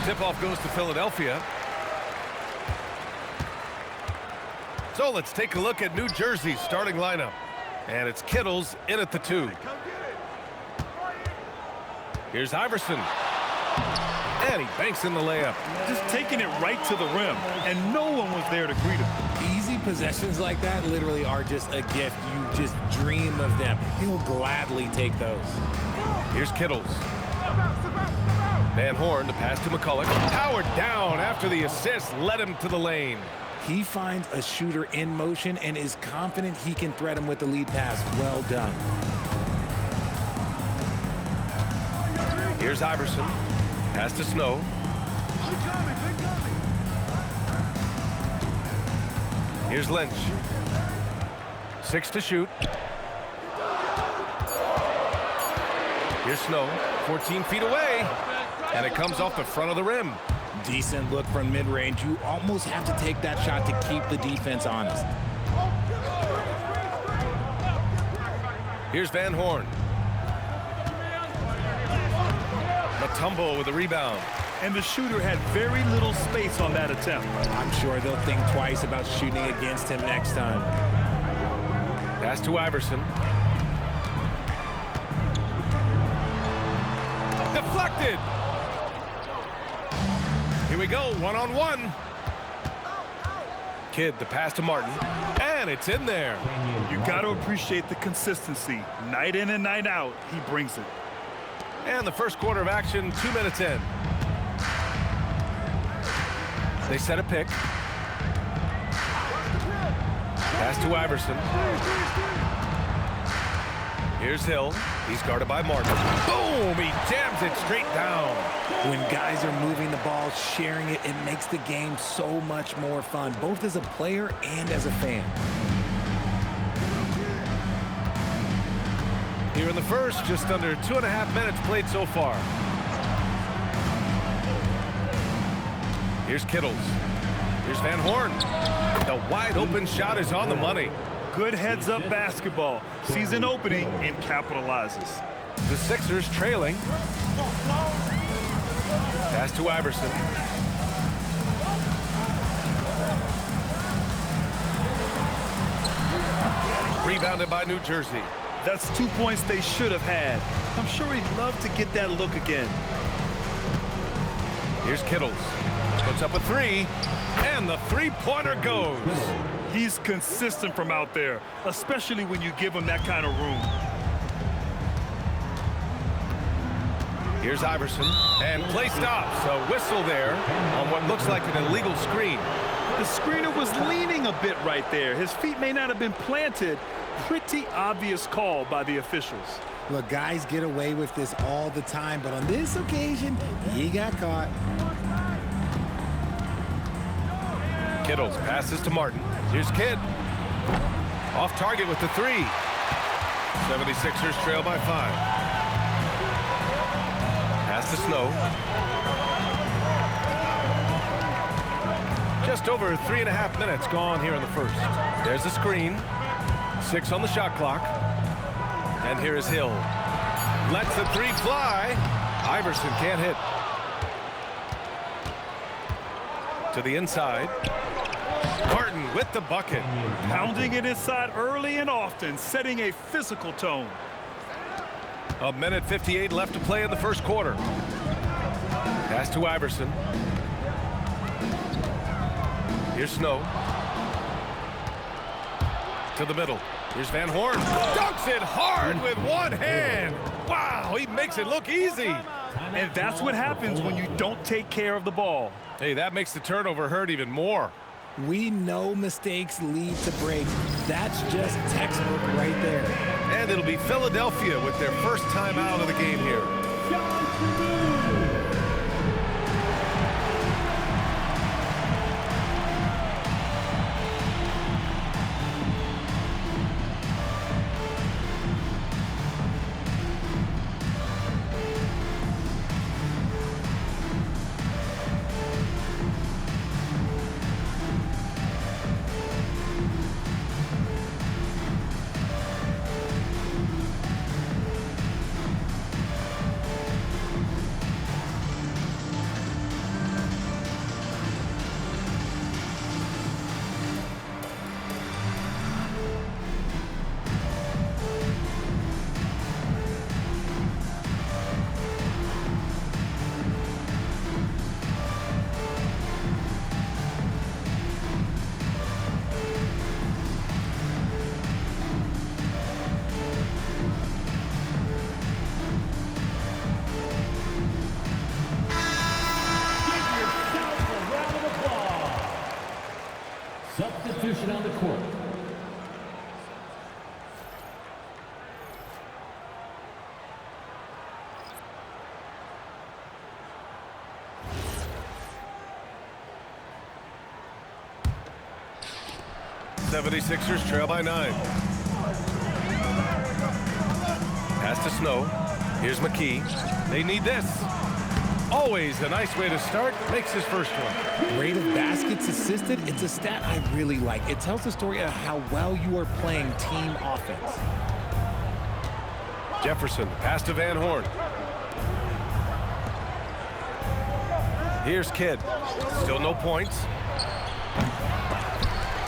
Tip-off goes to Philadelphia. So let's take a look at New Jersey's starting lineup. And it's Kittles in at the 2. Here's Iverson. And he banks in the layup. Just taking it right to the rim, and no one was there to greet him. Easy possessions like that literally are just a gift. You just dream of them. He'll gladly take those. Here's Kittles. Van Horn, the pass to McCulloch. Powered down after the assist led him to the lane. He finds a shooter in motion and is confident he can thread him with the lead pass. Well done. Here's Iverson. Pass to Snow. Here's Lynch. 6 to shoot. Here's Snow. 14 feet away. And it comes off the front of the rim. Decent look from mid-range. You almost have to take that shot to keep the defense honest. Here's Van Horn. Matumbo with the rebound. And the shooter had very little space on that attempt. I'm sure they'll think twice about shooting against him next time. Pass to Iverson. Deflected. Here we go, one-on-one. Kidd, the pass to Martin. And it's in there. You got to appreciate the consistency. Night in and night out, he brings it. And the first quarter of action, 2 minutes in. They set a pick. Pass to Iverson. Here's Hill. He's guarded by Martin. Boom! He jams it straight down. When guys are moving the ball, sharing it, it makes the game so much more fun, both as a player and as a fan. Here in the first, just under 2.5 minutes played so far. Here's Kittles. Here's Van Horn. The wide open shot is on the money. Good heads-up basketball. Sees an opening and capitalizes. The Sixers trailing. Pass to Iverson. Rebounded by New Jersey. That's 2 points they should have had. I'm sure he'd love to get that look again. Here's Kittles. Puts up a 3, and the three-pointer goes. He's consistent from out there, especially when you give him that kind of room. Here's Iverson, and play stops. A whistle there on what looks like an illegal screen. The screener was leaning a bit right there. His feet may not have been planted. Pretty obvious call by the officials. Look, guys get away with this all the time, but on this occasion, he got caught. Kittles passes to Martin. Here's Kidd. Off target with the 3. 76ers trail by 5. Pass to Snow. Just over 3.5 minutes gone here in the first. There's the screen. 6 on the shot clock. And here is Hill. Lets the 3 fly. Iverson can't hit. To the inside. Martin with the bucket. Pounding it inside early and often, setting a physical tone. 1:58 left to play in the first quarter. Pass to Iverson. Here's Snow. To the middle. Here's Van Horn. Dunks it hard with one hand. Wow, he makes it look easy. And that's what happens when you don't take care of the ball. Hey, that makes the turnover hurt even more. We know mistakes lead to breaks. That's just textbook right there. And it'll be Philadelphia with their first time out of the game here. 76ers trail by 9. Pass to Snow. Here's McKee. They need this. Always a nice way to start. Makes his first one. Rate of baskets assisted, it's a stat I really like. It tells the story of how well you are playing team offense. Jefferson, pass to Van Horn. Here's Kidd. Still no points.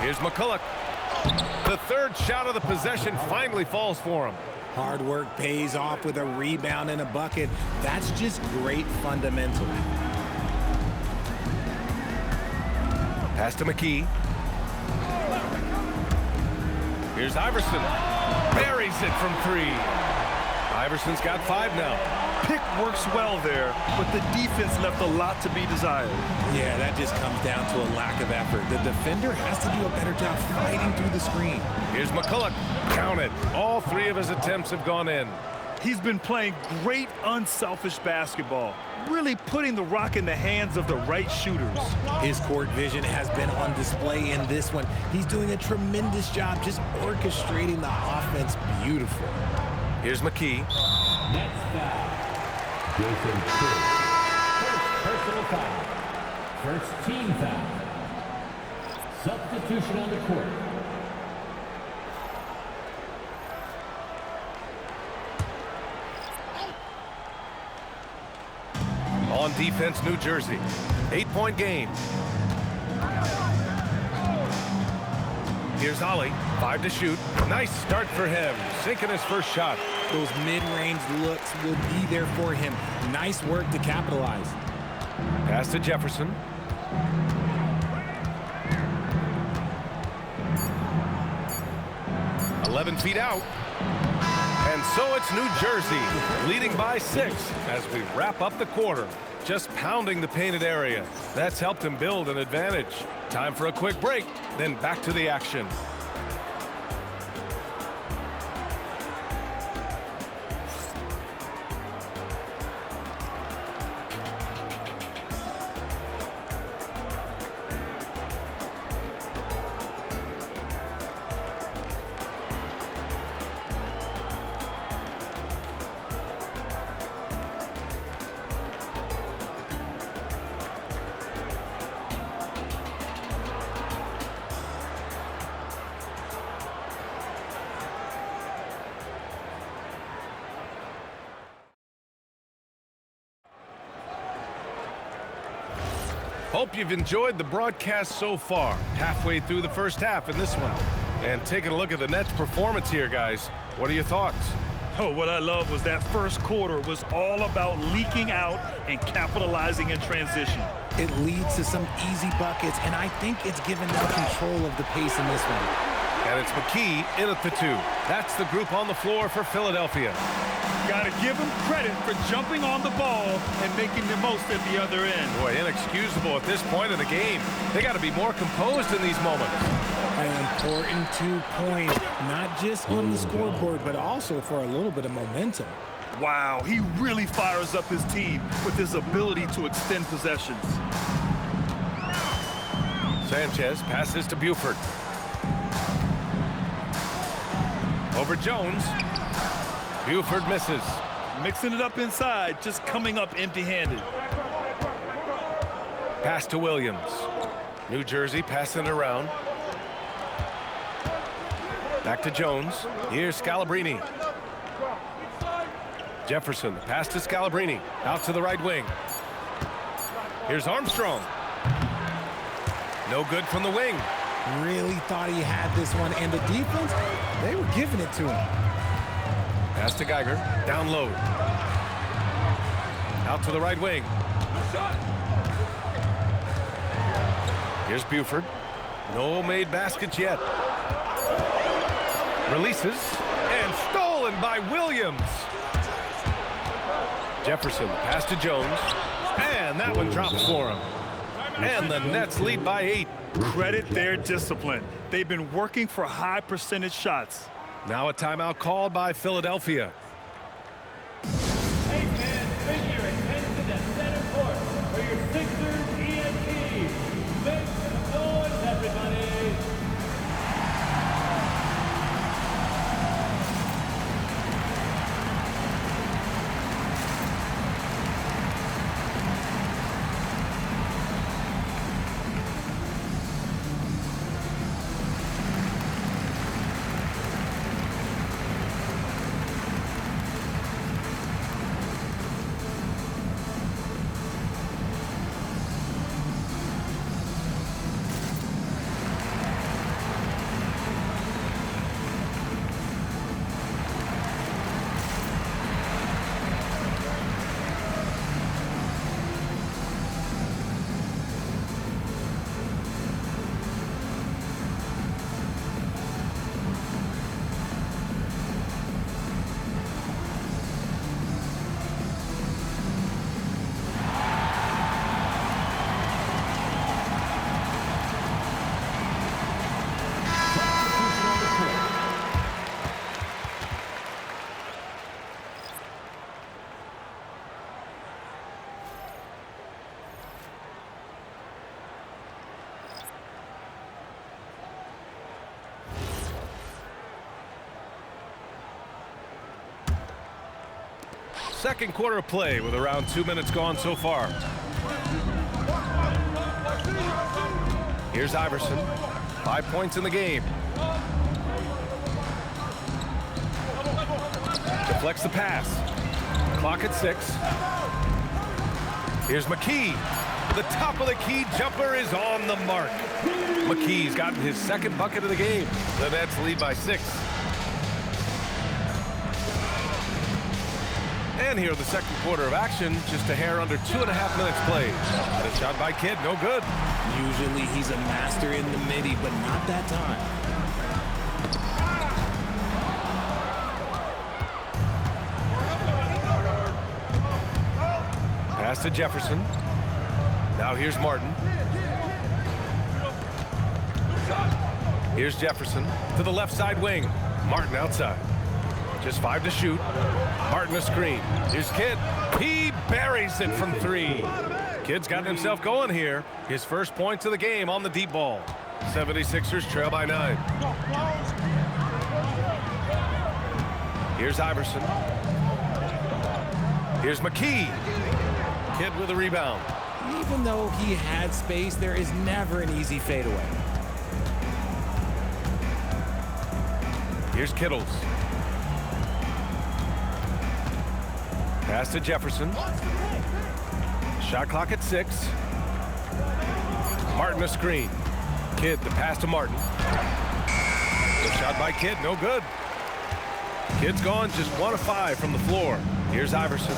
Here's McCulloch. The third shot of the possession finally falls for him. Hard work pays off with a rebound and a bucket. That's just great fundamentals. Pass to McKee. Here's Iverson. Buries it from 3. Iverson's got 5 now. Pick works well there, but the defense left a lot to be desired. Yeah, that just comes down to a lack of effort. The defender has to do a better job fighting through the screen. Here's McCulloch. Count it. All 3 of his attempts have gone in. He's been playing great unselfish basketball, really putting the rock in the hands of the right shooters. His court vision has been on display in this one. He's doing a tremendous job just orchestrating the offense beautiful. Here's McKee. Next foul. Jason Kidd. First personal foul. First team foul. Substitution on the court. On defense, New Jersey. 8-point game. Here's Ollie. 5 to shoot. Nice start for him. Sinking his first shot. Those mid-range looks will be there for him. Nice work to capitalize. Pass to Jefferson. "11 feet out. And so it's New Jersey leading by 6 as we wrap up the quarter. Just pounding the painted area. That's helped him build an advantage. Time for a quick break, then back to the action. Hope you've enjoyed the broadcast so far. Halfway through the first half in this one. And taking a look at the Nets' performance here, guys. What are your thoughts? Oh, what I love was that first quarter was all about leaking out and capitalizing in transition. It leads to some easy buckets, and I think it's given them control of the pace in this one. And it's McKee in at the 2. That's the group on the floor for Philadelphia. Got to give him credit for jumping on the ball and making the most at the other end. Boy, inexcusable at this point of the game. They got to be more composed in these moments. An important 2 points, not just on the scoreboard, but also for a little bit of momentum. Wow, he really fires up his team with his ability to extend possessions. Sanchez passes to Buford. Over Jones. Buford misses. Mixing it up inside, just coming up empty-handed. Pass to Williams. New Jersey passing it around. Back to Jones. Here's Scalabrine. Jefferson, pass to Scalabrine. Out to the right wing. Here's Armstrong. No good from the wing. Really thought he had this one, and the defense, they were giving it to him. Pass to Geiger. Down low. Out to the right wing. Here's Buford. No made baskets yet. Releases. And stolen by Williams. Jefferson, pass to Jones. And that one drops for him. And the Nets lead by 8. Credit their discipline. They've been working for high percentage shots. Now a timeout called by Philadelphia. Hey fans, figure attention to center court for your Sixers ENT. Make some noise, everybody. second quarter of play with around 2 minutes gone so far. Here's Iverson. 5 points in the game. Deflects the pass. Clock at 6. Here's McKee. The top of the key jumper is on the mark. McKee's gotten his second bucket of the game. The Nets lead by 6. And here in the second quarter of action, just a hair under 2.5 minutes played. The shot by Kidd, no good. Usually he's a master in the midi, but not that time. Pass to Jefferson. Now here's Martin. Here's Jefferson to the left side wing. Martin outside. Just 5 to shoot. Martin a screen. Here's Kidd. He buries it from 3. Kidd's gotten himself going here. His first points of the game on the deep ball. 76ers trail by 9. Here's Iverson. Here's McKee. Kidd with a rebound. Even though he had space, there is never an easy fadeaway. Here's Kittles. Pass to Jefferson. Shot clock at 6. Martin a screen. Kidd the pass to Martin. The shot by Kidd, no good. Kidd's gone just 1 of 5 from the floor. Here's Iverson.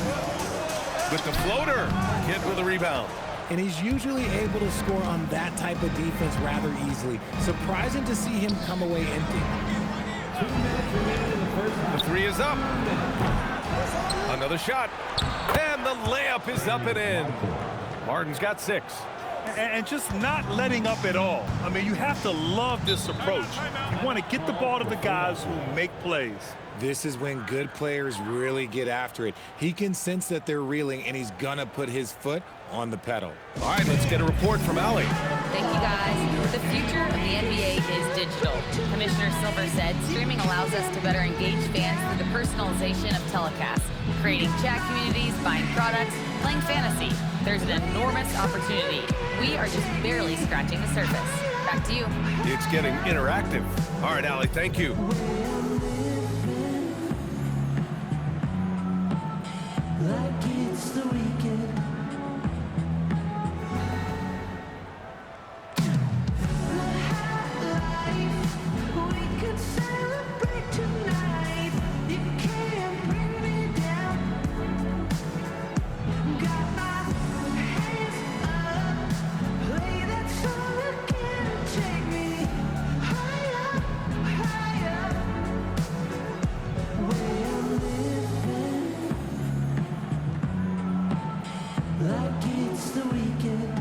With the floater. Kidd with a rebound. And he's usually able to score on that type of defense rather easily. Surprising to see him come away empty. The 3 is up. Another shot. And the layup is up and in. Martin's got 6. And just not letting up at all. I mean, you have to love this approach. You want to get the ball to the guys who make plays. This is when good players really get after it. He can sense that they're reeling, and he's gonna put his foot on the pedal. All right, let's get a report from Allie. Thank you, guys. The future of the NBA is digital. Commissioner Silver said streaming allows us to better engage fans through the personalization of telecasts, creating chat communities, buying products, playing fantasy. There's an enormous opportunity. We are just barely scratching the surface. Back to you. It's getting interactive. All right, Allie, thank you. Like it's the weekend. We could celebrate tonight. You can't bring me down. Got my hands up. Play that song again. Take me higher, higher. Where I'm living. Like it's the weekend.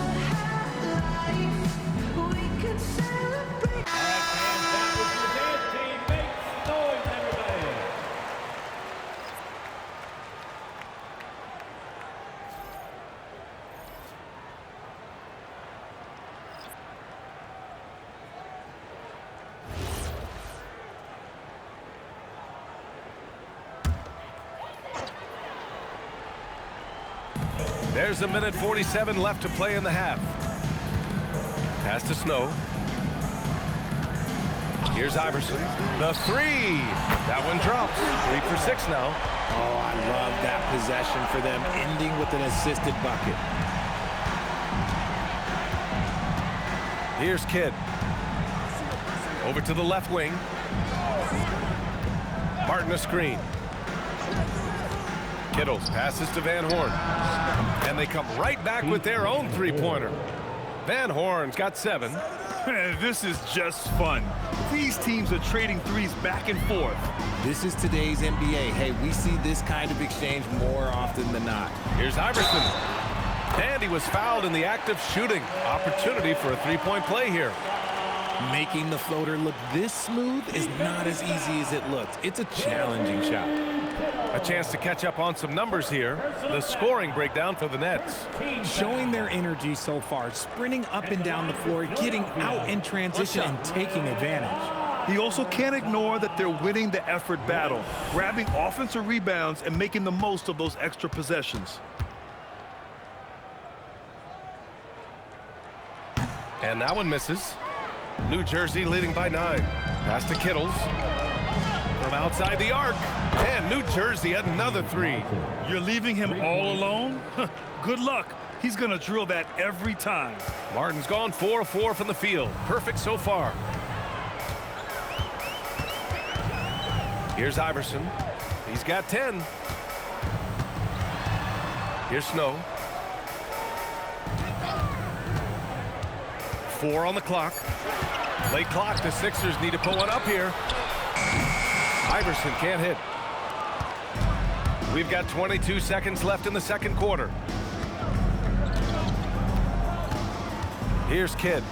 The high life, we could celebrate. All right, fans, that was your dance team. Make some noise, everybody. There's 1:47 left to play in the half. Pass to Snow. Here's Iverson. The 3. That one drops. 3 for 6 now. Oh, I love that possession for them, ending with an assisted bucket. Here's Kidd. Over to the left wing. Martin a screen. Kittles passes to Van Horn. And they come right back with their own 3-pointer. Van Horn's got 7. This is just fun. These teams are trading threes back and forth. This is today's NBA. Hey, we see this kind of exchange more often than not. Here's Iverson. And he was fouled in the act of shooting. Opportunity for a 3-point play here. Making the floater look this smooth is not as easy as it looks. It's a challenging shot. A chance to catch up on some numbers here. The scoring breakdown for the Nets. Showing their energy so far, sprinting up and down the floor, getting out in transition and taking advantage. He also can't ignore that they're winning the effort battle, grabbing offensive rebounds and making the most of those extra possessions. And that one misses. New Jersey leading by 9. Pass to Kittles. From outside the arc. And New Jersey another 3. You're leaving him all alone? Good luck. He's going to drill that every time. Martin's gone 4 of 4 from the field. Perfect so far. Here's Iverson. He's got 10. Here's Snow. 4 on the clock. Late clock. The Sixers need to put one up here. Iverson can't hit. We've got 22 seconds left in the second quarter. Here's Kidd.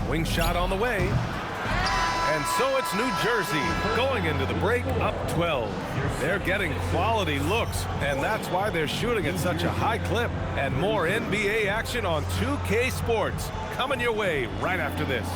Wing shot on the way. And so it's New Jersey going into the break up 12. They're getting quality looks, and that's why they're shooting at such a high clip. And more NBA action on 2K Sports coming your way right after this.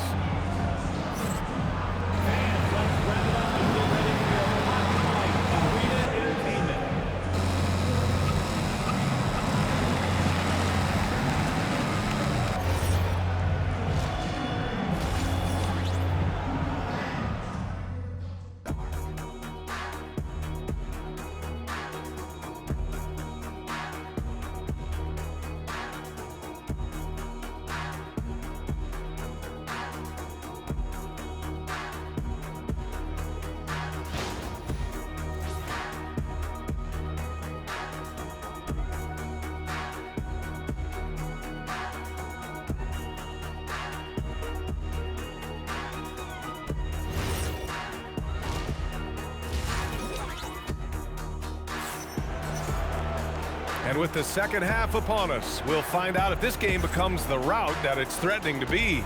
And with the second half upon us, we'll find out if this game becomes the rout that it's threatening to be.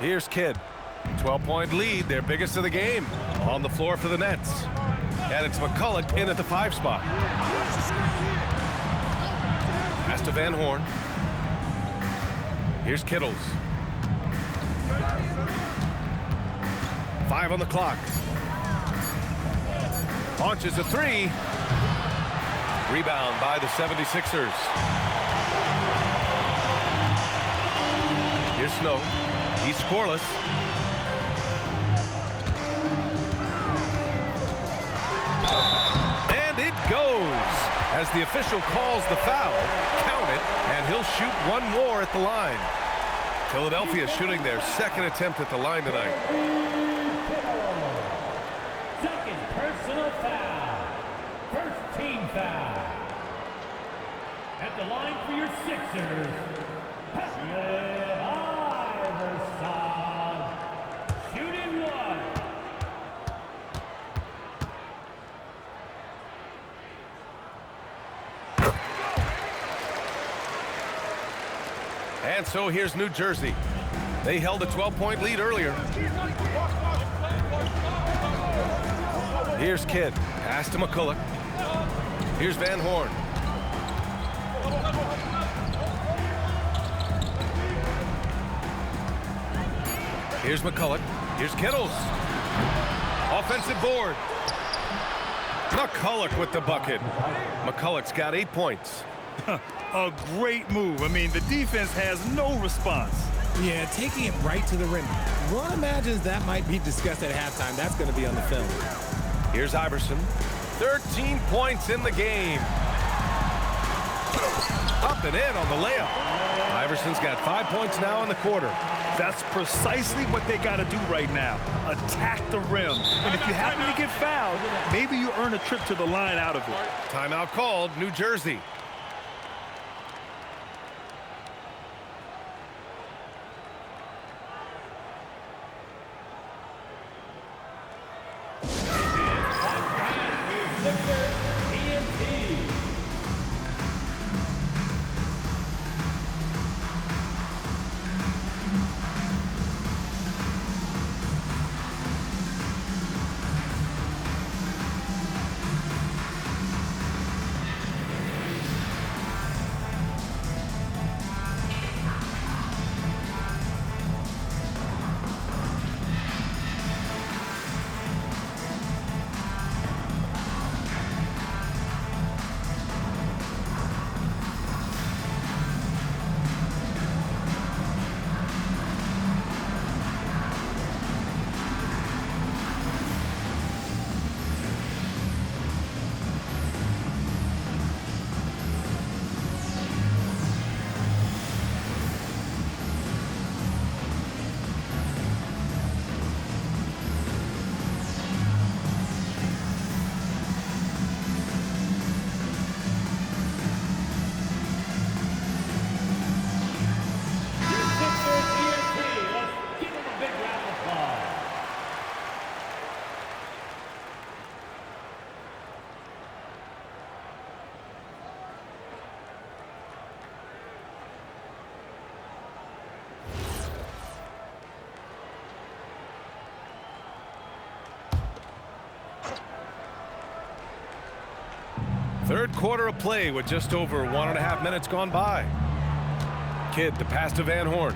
Here's Kidd. 12-point lead, their biggest of the game. On the floor for the Nets. And it's McCulloch in at the 5 spot. Pass to Van Horn. Here's Kittles. 5 on the clock. Launches a 3. Rebound by the 76ers. Here's Snow. He's scoreless. And it goes as the official calls the foul. Count it, and he'll shoot one more at the line. Philadelphia shooting their second attempt at the line tonight. Second personal foul. First team foul. At the line for your Sixers, Iverson. Shooting one. And so here's New Jersey. They held a 12-point lead earlier. Here's Kidd. Pass to McCulloch. Here's Van Horn. Here's McCulloch. Here's Kittles. Offensive board. McCulloch with the bucket. McCulloch's got 8 points. A great move. I mean, the defense has no response. Yeah, taking it right to the rim. One imagines that might be discussed at halftime. That's going to be on the film. Here's Iverson. 13 points in the game. Up and in on the layup. Iverson's got 5 points now in the quarter. That's precisely what they got to do right now. Attack the rim. And if you happen to get fouled, maybe you earn a trip to the line out of it. Timeout called, New Jersey. Third quarter of play with just over 1.5 minutes gone by. Kidd, the pass to Van Horn.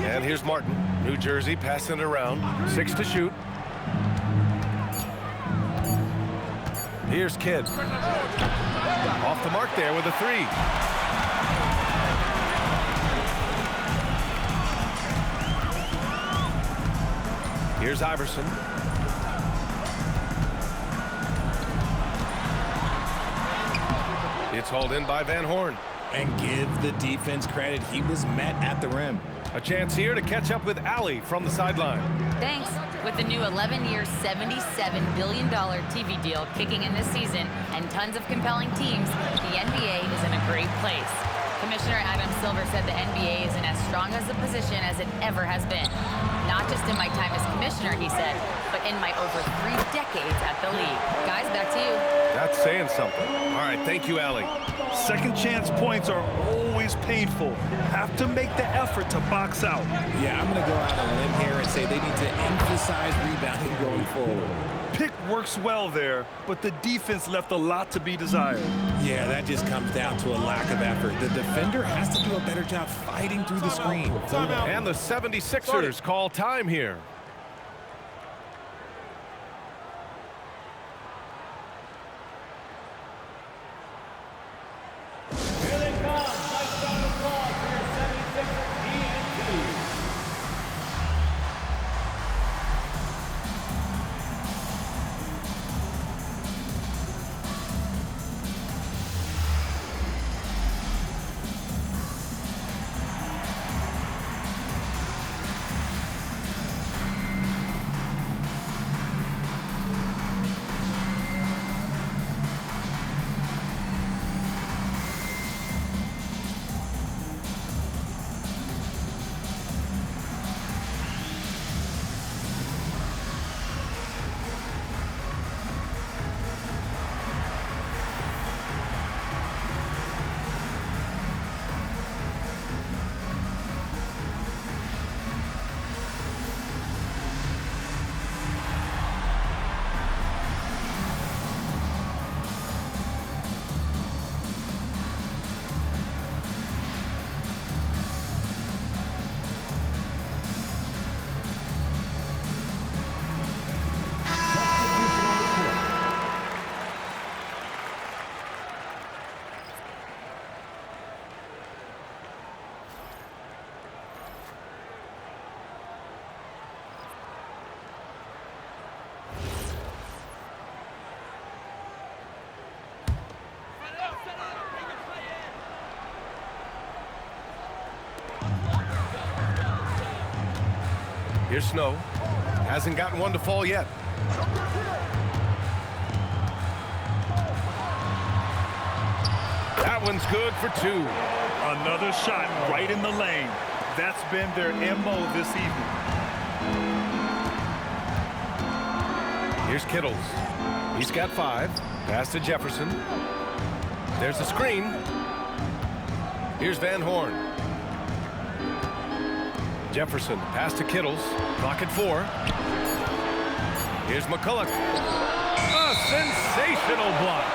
And here's Martin. New Jersey passing it around. 6 to shoot. Here's Kidd. Off the mark there with a 3. Here's Iverson. It's hauled in by Van Horn. And give the defense credit. He was met at the rim. A chance here to catch up with Allie from the sideline. Thanks. With the new 11-year, $77 billion TV deal kicking in this season and tons of compelling teams, the NBA is in a great place. Commissioner Adam Silver said the NBA is in as strong as a position as it ever has been. Not just in my time as commissioner, he said, but in my over 3 decades at the league. Guys, back to you. That's saying something. All right, thank you, Allie. Second chance points are always painful. Have to make the effort to box out. Yeah, I'm going to go out on a limb here and say they need to emphasize rebounding going forward. Pick works well there, but the defense left a lot to be desired. Yeah, that just comes down to a lack of effort. The defender has to do a better job fighting through the screen. And the 76ers call time here. Here they come. Nice round of applause for your 76ers TNT. Here's Snow. Hasn't gotten one to fall yet. That one's good for 2. Another shot right in the lane. That's been their MO this evening. Here's Kittles. He's got 5. Pass to Jefferson. There's the screen. Here's Van Horn. Jefferson, pass to Kittles. Clock at 4. Here's McCulloch. A sensational block.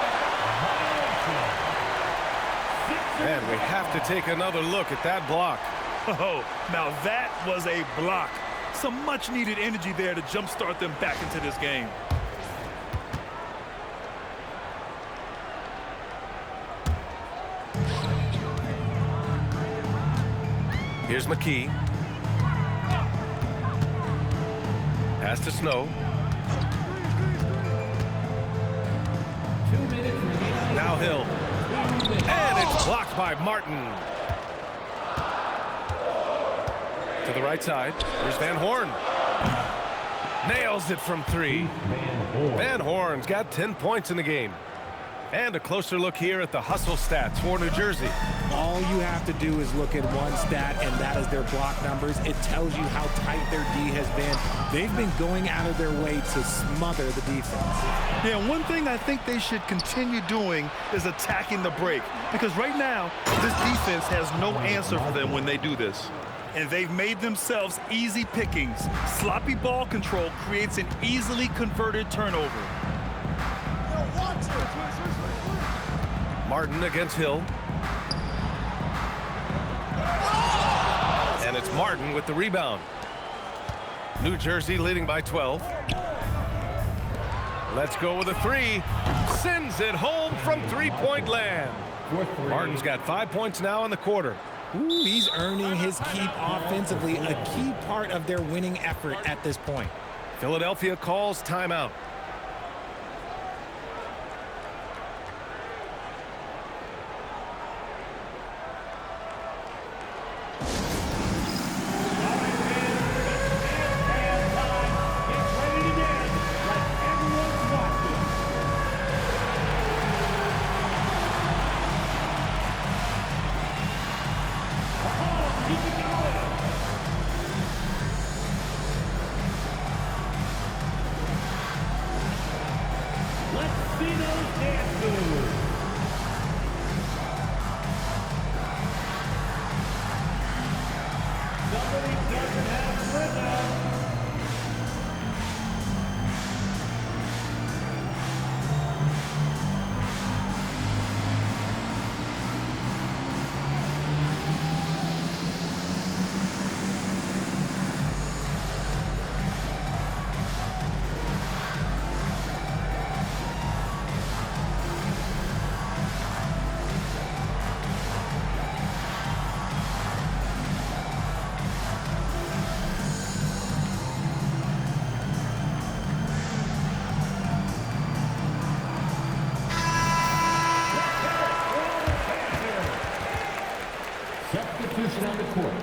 And we have to take another look at that block. Oh, now that was a block. Some much-needed energy there to jumpstart them back into this game. Here's McKee. Pass to Snow. Now Hill. And it's blocked by Martin. To the right side. Here's Van Horn. Nails it from 3. Van Horn's got 10 points in the game. And a closer look here at the hustle stats for New Jersey. All you have to do is look at one stat, and that is their block numbers. It tells you how tight their D has been. They've been going out of their way to smother the defense. Yeah, one thing I think they should continue doing is attacking the break. Because right now, this defense has no answer for them when they do this. And they've made themselves easy pickings. Sloppy ball control creates an easily converted turnover. Martin against Hill. And it's Martin with the rebound. New Jersey leading by 12. Let's go with a three. Sends it home from three-point land. Martin's got 5 points now in the quarter. Ooh, he's earning his keep offensively, a key part of their winning effort at this point. Philadelphia calls timeout. Substitution on the court.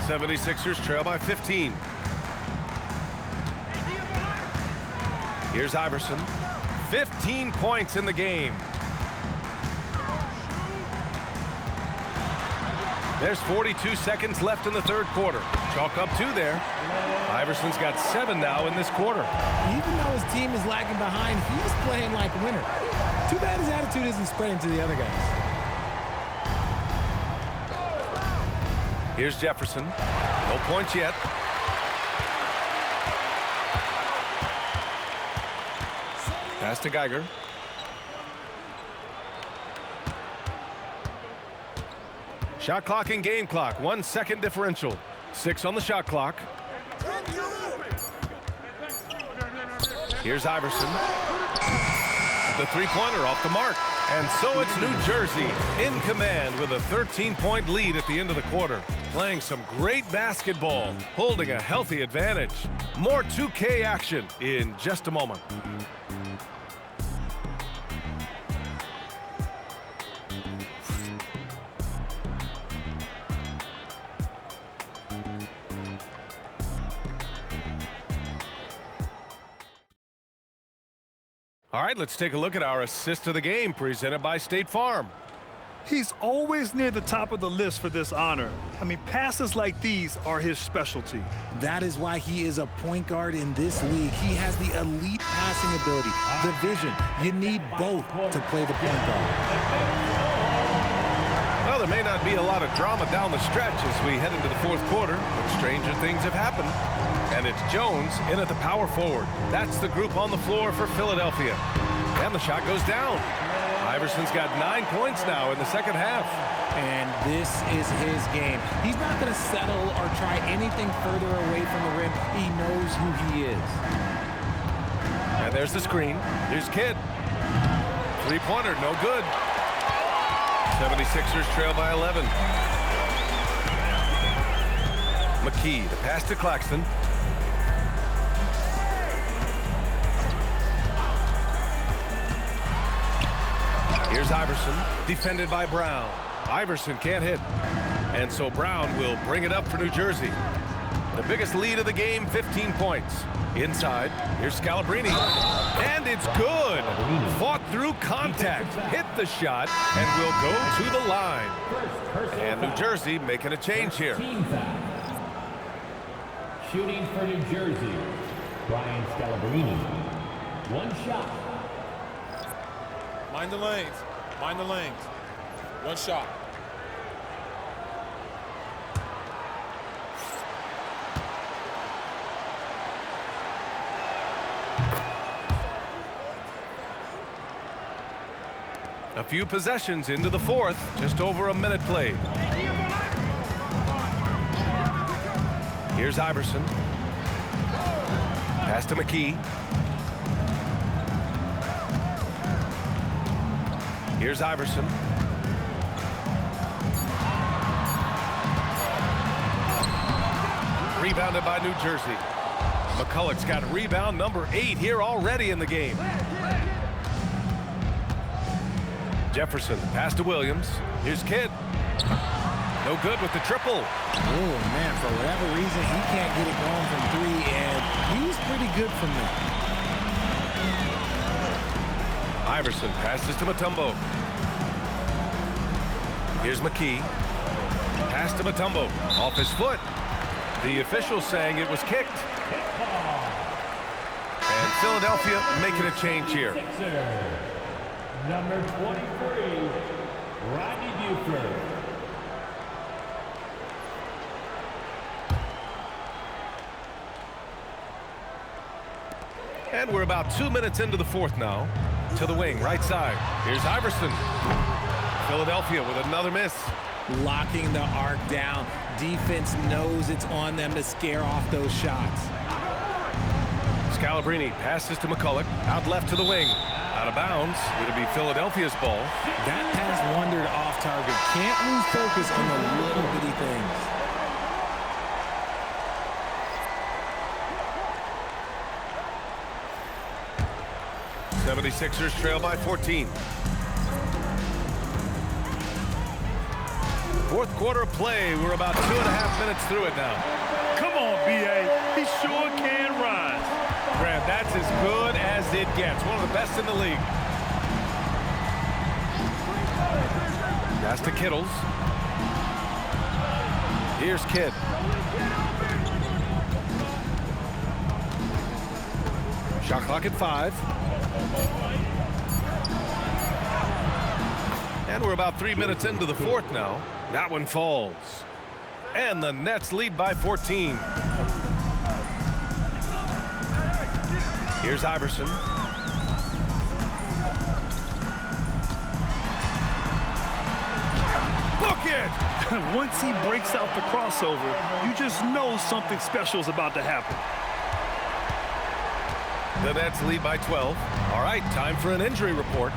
'76ers trail by 15. Here's Iverson. 15 points in the game. There's 42 seconds left in the third quarter. Chalk up 2 there. Iverson's got 7 now in this quarter. Even though his team is lagging behind, he's playing like a winner. Too bad his attitude isn't spreading to the other guys. Here's Jefferson. No points yet. Pass to Geiger. Shot clock and game clock. 1 second differential. 6 on the shot clock. Here's Iverson. The three-pointer off the mark. And so it's New Jersey in command with a 13-point lead at the end of the quarter. Playing some great basketball, holding a healthy advantage. More 2K action in just a moment. All right, let's take a look at our assist of the game presented by State Farm. He's always near the top of the list for this honor. I mean, passes like these are his specialty. That is why he is a point guard in this league. He has the elite passing ability, the vision. You need both to play the point guard. Well, there may not be a lot of drama down the stretch as we head into the fourth quarter, but stranger things have happened. And it's Jones in at the power forward. That's the group on the floor for Philadelphia. And the shot goes down. Iverson's got 9 points now in the second half. And this is his game. He's not going to settle or try anything further away from the rim. He knows who he is. And there's the screen. Here's Kidd. Three-pointer, no good. 76ers trail by 11. McKee, the pass to Claxton. Here's Iverson, defended by Brown. Iverson can't hit. And so Brown will bring it up for New Jersey. The biggest lead of the game, 15 points. Inside, here's Scalabrine. And it's good. Fought through contact, hit the shot, and will go to the line. And New Jersey making a change here. Shooting for New Jersey, Brian Scalabrine. One shot. Mind the lanes. Mind the lanes. One shot. A few possessions into the fourth, just over a minute played. Here's Iverson. Pass to McKee. Here's Iverson. Rebounded by New Jersey. McCulloch's got rebound number 8 here already in the game. Jefferson, pass to Williams. Here's Kidd. No good with the triple. Oh, man, for whatever reason, he can't get it going from 3, and he's pretty good from there. Iverson passes to Mutombo. Here's McKee. Pass to Mutombo. Off his foot. The official saying it was kicked. And Philadelphia making a change here. Number 23, Rodney Buford. And we're about 2 minutes into the fourth now. To the wing, right side. Here's Iverson. Philadelphia with another miss. Locking the arc down. Defense knows it's on them to scare off those shots. Scalabrine passes to McCulloch. Out left to the wing. Out of bounds. It'll be Philadelphia's ball. That pass wandered off target. Can't lose focus on the little bitty things. '76ers trail by 14. Fourth quarter of play. We're about 2.5 minutes through it now. Come on, B.A. He sure can rise. Grant, that's as good as it gets. One of the best in the league. Pass to Kittles. Here's Kidd. Shot clock at 5. And we're about 3 minutes into the fourth now. That one falls. And the Nets lead by 14. Here's Iverson. Book it! Once he breaks out the crossover, you just know something special is about to happen. The Nets lead by 12. All right, time for an injury report.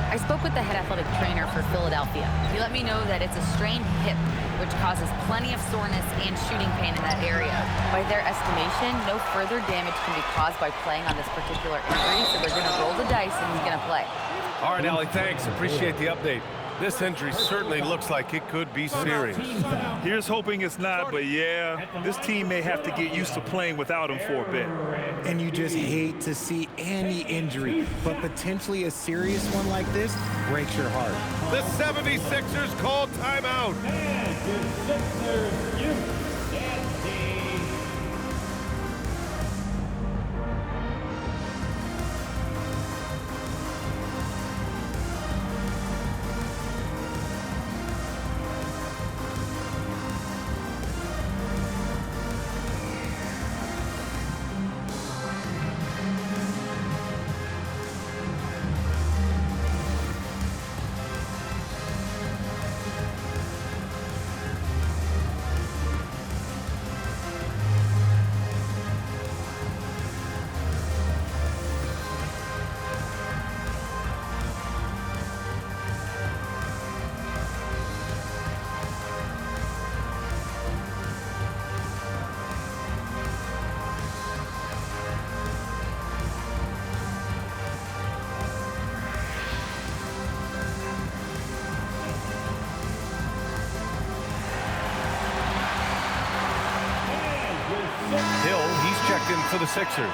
I spoke with the head athletic trainer for Philadelphia. He let me know that it's a strained hip, which causes plenty of soreness and shooting pain in that area. By their estimation, no further damage can be caused by playing on this particular injury, so they're going to roll the dice and he's going to play. All right, Allie, thanks. Appreciate the update. This injury certainly looks like it could be serious. Here's hoping it's not, but yeah, this team may have to get used to playing without him for a bit. And you just hate to see any injury, but potentially a serious one like this breaks your heart. The 76ers call timeout. And the Sixers, USC. Hill, he's checked in for the Sixers.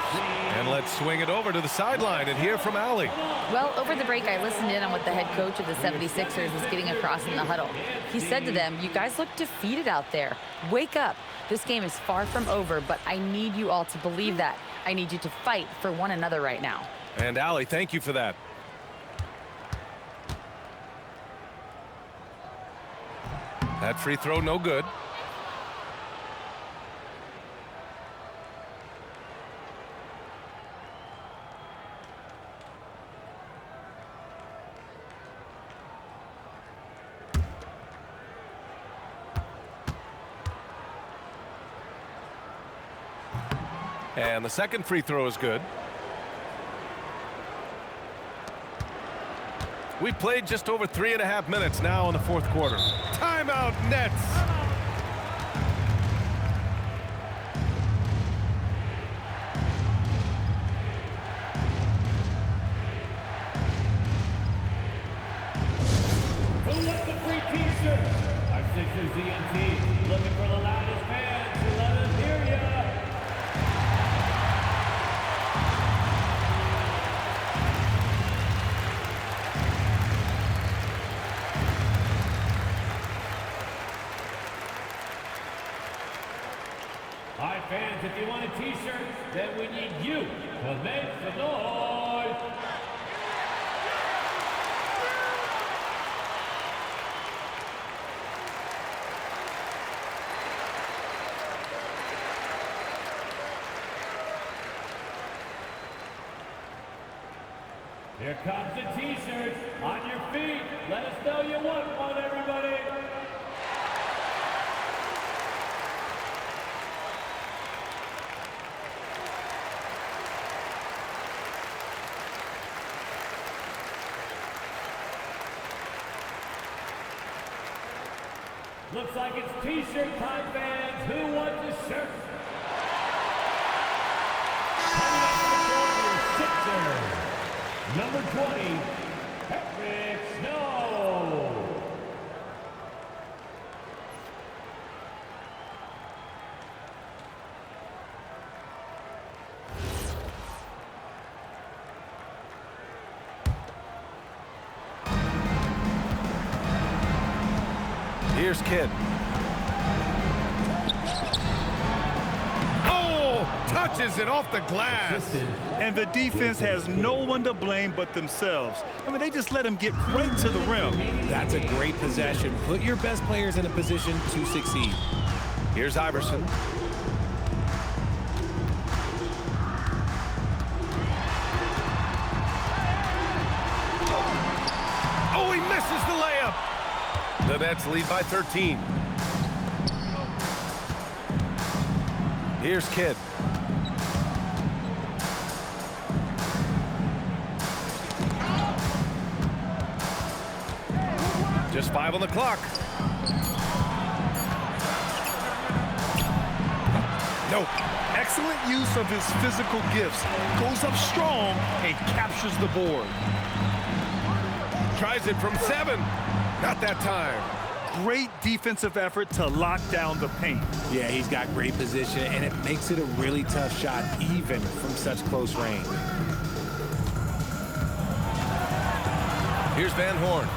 And let's swing it over to the sideline and hear from Allie. Well, over the break, I listened in on what the head coach of the 76ers was getting across in the huddle. He said to them, "You guys look defeated out there. Wake up. This game is far from over, but I need you all to believe that. I need you to fight for one another right now." And Allie, thank you for that. That free throw no good. And the second free throw is good. We played just over 3.5 minutes now in the fourth quarter. Timeout Nets. Who let the free t-shirt? Our Sixers DNT looking for the loudest fans to let us hear ya. All right, fans, if you want a t-shirt, then we need you to make some noise. Here comes the t-shirts. On your feet. Let us know you want one, everybody. Looks like it's t-shirt time, fans. Who wants a shirt? Coming up to the court, your Sixers. Number 20, Patrick Snow. Here's Kidd. Oh, touches it off the glass. And the defense has no one to blame but themselves. I mean, they just let him get right to the rim. That's a great possession. Put your best players in a position to succeed. Here's Iverson. Oh, he misses the layup. The Nets lead by 13. Here's Kidd. Just 5 on the clock. No. Excellent use of his physical gifts. Goes up strong and captures the board. Tries it from 7. Not that time. Great defensive effort to lock down the paint. Yeah, he's got great position, and it makes it a really tough shot, even from such close range. Here's Van Horn.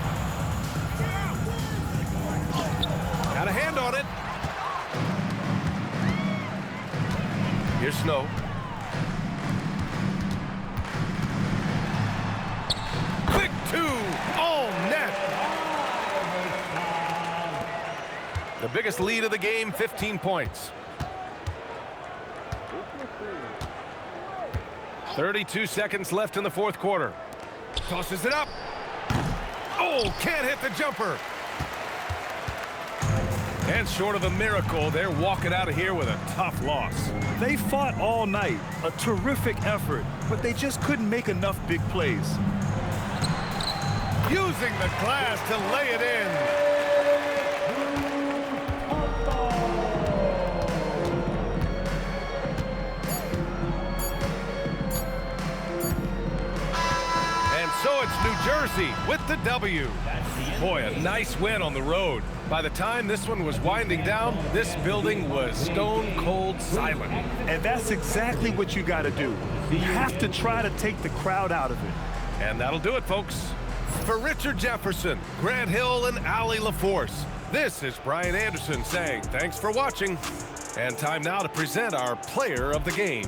Got a hand on it. Here's Snow. Quick 2. All net. The biggest lead of the game, 15 points. 32 seconds left in the fourth quarter. Tosses it up. Oh, can't hit the jumper. And short of a miracle, they're walking out of here with a tough loss. They fought all night. A terrific effort, but they just couldn't make enough big plays. Using the glass to lay it in. So it's New Jersey with the W. Boy, a nice win on the road. By the time this one was winding down, this building was stone cold silent. And that's exactly what you got to do. You have to try to take the crowd out of it. And that'll do it, folks. For Richard Jefferson, Grant Hill, and Allie LaForce, this is Brian Anderson saying thanks for watching. And time now to present our player of the game.